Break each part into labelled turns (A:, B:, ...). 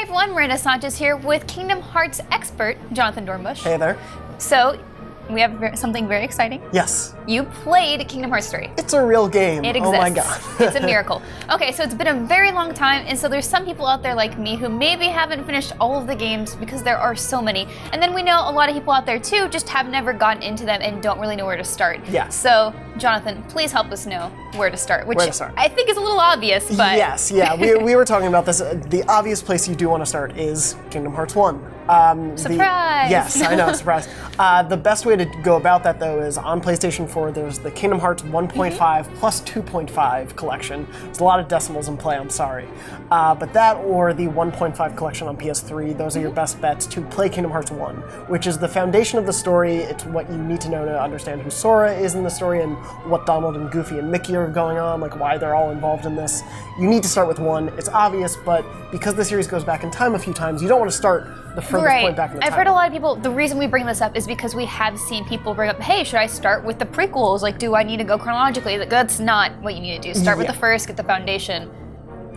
A: Hi everyone, Miranda Sanchez here with Kingdom Hearts expert, Jonathon Dornbush.
B: Hey there.
A: So, we have something very exciting.
B: Yes.
A: You played Kingdom Hearts 3.
B: It's a real game.
A: It exists.
B: Oh my god.
A: It's a miracle. Okay, so it's been a very long time, and so there's some people out there like me who maybe haven't finished all of the games because there are so many. And then we know a lot of people out there too just have never gotten into them and don't really know where to start.
B: Yeah.
A: So, Jonathon, please help us know where to start, which I think is a little obvious, but...
B: Yes, yeah, we were talking about this. The obvious place you do want to start is Kingdom Hearts 1.
A: Surprise!
B: Yes, I know, surprise. The best way to go about that, though, is on PlayStation 4, there's the Kingdom Hearts 1.5 plus 2.5 collection. There's a lot of decimals in play, I'm sorry. But that or the 1.5 collection on PS3, those are your best bets to play Kingdom Hearts 1, which is the foundation of the story. It's what you need to know to understand who Sora is in the story and what Donald and Goofy and Mickey are going on, like why they're all involved in this. You need to start with 1. It's obvious, but because the series goes back in time a few times, you don't want to start the furthest point back in the time.
A: I've heard a lot of people, the reason we bring this up is because we have seen people bring up, hey, should I start with the prequels? Like, do I need to go chronologically? Like, that's not what you need to do. Start with the first, get the foundation,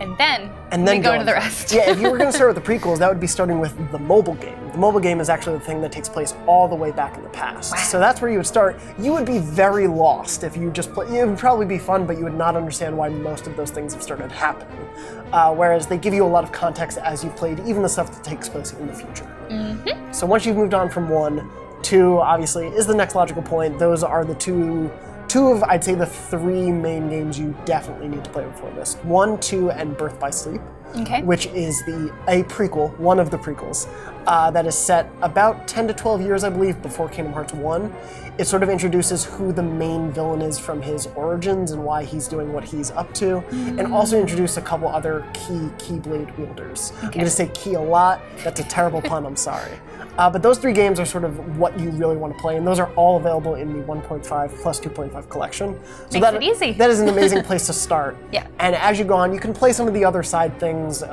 A: and then we go to the rest.
B: Yeah, if you were going to start with the prequels, that would be starting with the mobile game. The mobile game is actually the thing that takes place all the way back in the past. Wow. So that's where you would start. You would be very lost if you just play. It would probably be fun, but you would not understand why most of those things have started happening. Whereas they give you a lot of context as you played, even the stuff that takes place in the future.
A: Mm-hmm.
B: So once you've moved on from 1, 2 obviously is the next logical point. Those are the two of, I'd say, the 3 main games you definitely need to play before this. 1, 2, and Birth by Sleep, which is a prequel, one of the prequels, that is set about 10 to 12 years, I believe, before Kingdom Hearts 1. It sort of introduces who the main villain is from his origins and why he's doing what he's up to, and also introduce a couple other key Keyblade wielders. I'm going to say key a lot. That's a terrible pun, I'm sorry. But those 3 games are sort of what you really want to play, and those are all available in the 1.5 plus 2.5 collection. So
A: Makes it easy.
B: That is an amazing place to start.
A: Yeah.
B: And as you go on, you can play some of the other side things,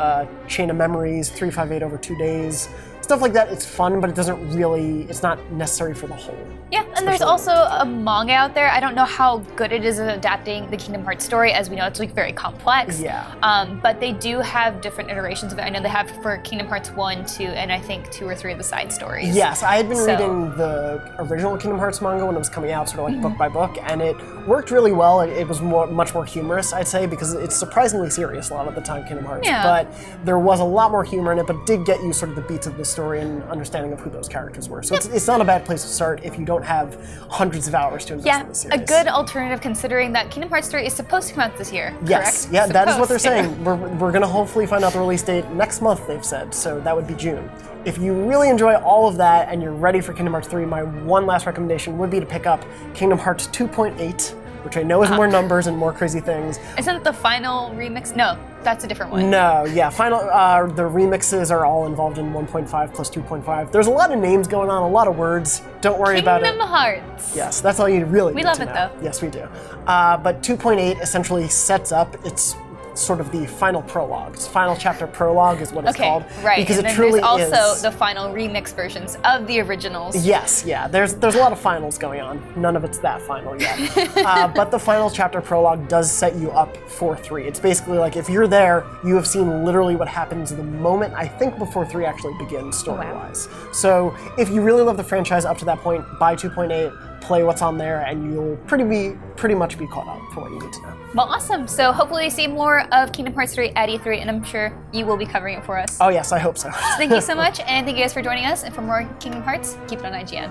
B: Chain of Memories, 358 over 2 days, stuff like that. It's fun, but it's not necessary for the whole.
A: Yeah, and there's also a manga out there. I don't know how good it is at adapting the Kingdom Hearts story. As we know, it's like very complex.
B: Yeah.
A: But they do have different iterations of it. I know they have for Kingdom Hearts 1, 2, and I think 2 or 3 of the side stories.
B: Yes, I had been reading the original Kingdom Hearts manga when it was coming out, sort of like book by book, and it worked really well. It was much more humorous, I'd say, because it's surprisingly serious a lot of the time, Kingdom Hearts.
A: Yeah.
B: But there was a lot more humor in it, but did get you sort of the beats of the story and understanding of who those characters were. So it's not a bad place to start if you don't have hundreds of hours to invest in the series.
A: A good alternative considering that Kingdom Hearts 3 is supposed to come out this year,
B: yes,
A: correct?
B: Yeah, that is what they're saying. We're going to hopefully find out the release date next month, they've said, so that would be June. If you really enjoy all of that and you're ready for Kingdom Hearts 3, my one last recommendation would be to pick up Kingdom Hearts 2.8, which I know is more numbers and more crazy things.
A: Isn't it the final remix? No, that's a different one.
B: No, yeah, the remixes are all involved in 1.5 plus 2.5. There's a lot of names going on, a lot of words. Don't worry about it.
A: Kingdom Hearts.
B: Yes, that's all you really need to know.
A: We love it though.
B: Yes, we do. But 2.8 essentially sets up its sort of the final prologue. Final chapter prologue is what it's called.
A: Right,
B: because
A: and
B: it
A: then
B: truly
A: there's also
B: is
A: the final remix versions of the originals.
B: Yes, yeah. There's a lot of finals going on. None of it's that final yet. But the final chapter prologue does set you up for 3. It's basically like if you're there, you have seen literally what happens the moment, I think, before 3 actually begins story-wise. Wow. So if you really love the franchise up to that point, buy 2.8, play what's on there, and you'll pretty much be caught up for what you need to know.
A: Well, awesome. So hopefully we see more of Kingdom Hearts 3 at E3, and I'm sure you will be covering it for us.
B: Oh yes, I hope so.
A: Thank you so much, and thank you guys for joining us. And for more Kingdom Hearts, keep it on IGN.